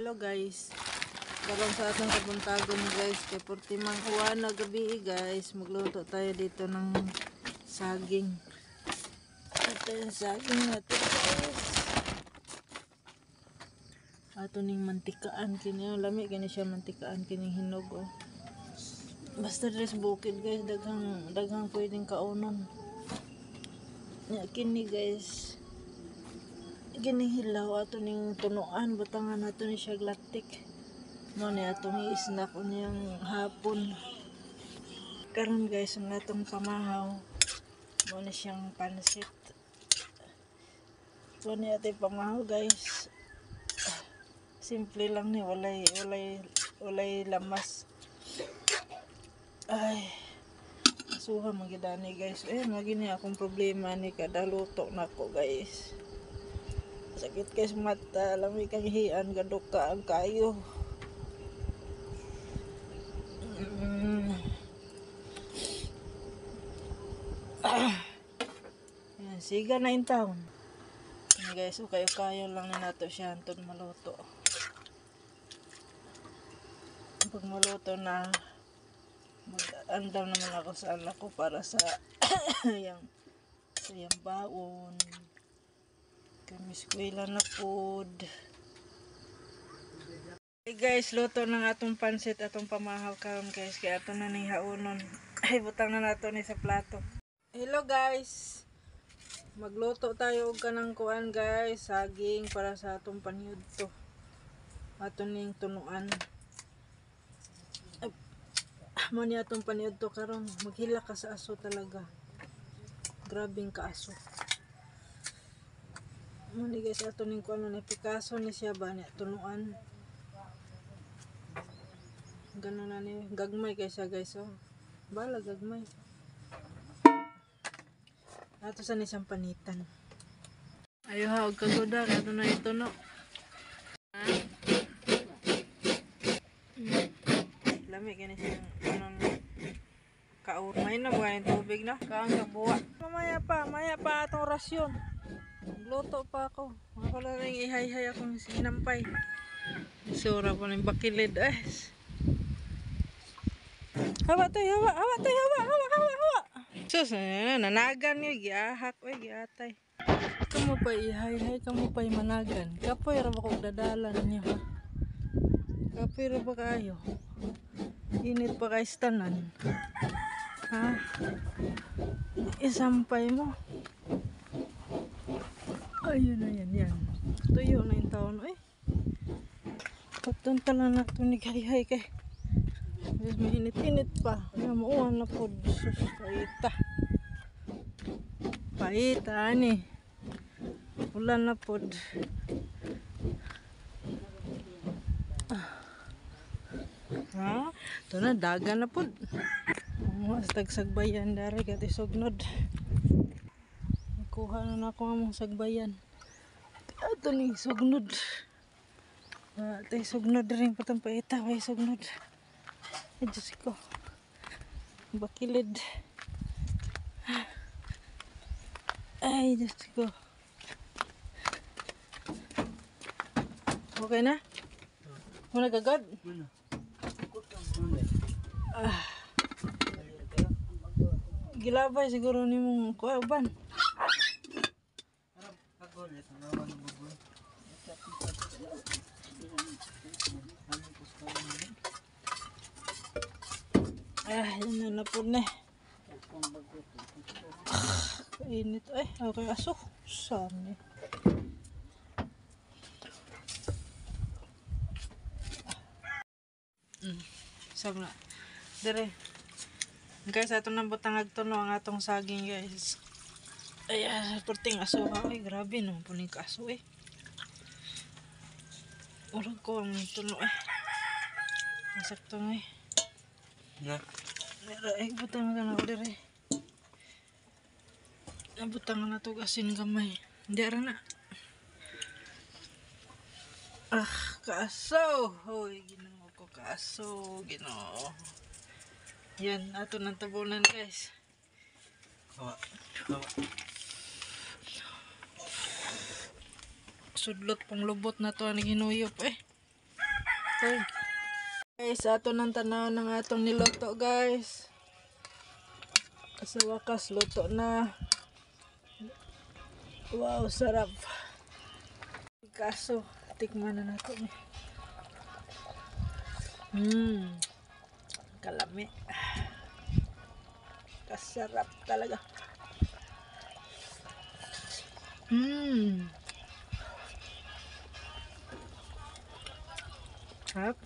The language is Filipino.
Hello guys, karon sa atong kabuntagon guys, kay Portimang Juan na gabi guys, magluto tayo dito ng saging. Ito yung saging natin guys. Ato ning mantikaan kini, lami kini siya mantikaan kining hinog oh. Basta dress bukid guys, daghang pwedeng kaunon. Nya kini guys, ginihilaw ato ning tunuan, butangan nato ni siya glatik. Mo ni atong i-snack unyang hapon. Karon guys, ang atong pamahaw mo ni siyang pansit. Mo ni atong pamahaw guys. Simple lang ni, walay lamas. Ay, suha magidani guys. Magini akong problema ni kada luto nako guys. Sakit guys mata, lami kang hian, gaduka ang kayo. Yan, siga na in town. Yan guys, so kayo lang na nato siya antod maluto. Pag maluto na, mag-andam naman ako sa anak ko para sa yung baon. Kami eskwela na food. Hey guys, luto ng atong pansit, atong pamahaw karon guys, kaya ato na ning haunon. Ay, butang na nato ni sa plato. Hello guys, magluto tayo og kanang kuan guys, saging para sa atong panyudto. Ato ning tunuan. Mo ni atong panyudto karon, maghila ka sa aso talaga. Grabing kaaso. Mo ni guys, ato ning kuan na Picasso ni siya ba ni tunuan. Ganun na ni, gagmay kaysa guys oh. Bala gagmay. Ato sa nisang panitan. Ayo ha, og kagoda, ato na ito no. Lami kini siyang kanon kaur. May na buhay yung tubig na. Kaang kabuwa. Maya pa atong rasyon. Luto pa ako. Ako na rin ihay-hay akong sinampay. Sura pa ng bakilid. Hawa. Sus, nanagan niyo, giahak, giatay. Kamu pa ihay-hay, kamu pa managan. Kapoy ra ba kong dadalan niyo ha? Kapoy ra ba kayo? Init pa kay stanan. Ha? Isampay mo. Ayun na yan. Tuyo na yung taon. Patunta lang na ito ni hay-hay kay. Mas mainit-init pa. Namuuhan na po. Sus, paita ani. Ulan na po. Ha? Ito na, dagan na po. Mas tagsagbayan dari kati sugnod. Kuha na ako ang sagbayan. Ito ni sugnod. Ito yung sugnod rin patang paita. May sugnod. Ay, Diyos ko. Bakilid. Ay, Diyos ko. Okay na? Muna gagad? Gilabay siguro ni mong kuwan. Yan na po na. Init okay aso. Saan Sab na. Dire. Guys, ato nang butangag tuno ang atong saging guys. Ay, porting aso ha. Ay, grabe no. Puning kaso Urag ko ang tuno Nasakto na Na. Butang na ako dire. Butang na to asin gamay. Hindi ara na. Kaso. Hoy, ginoo ko kaso. Ginoo. Yan, ato ng tabunan guys. Sudlot pang lubot na to ang hinuyop Okay. Guys, ato ng tanaw ng atong niluto guys. Sa wakas, luto na. Wow, sarap. Kaso, tikman na natin. Kalami. Kasarap talaga. Sarap.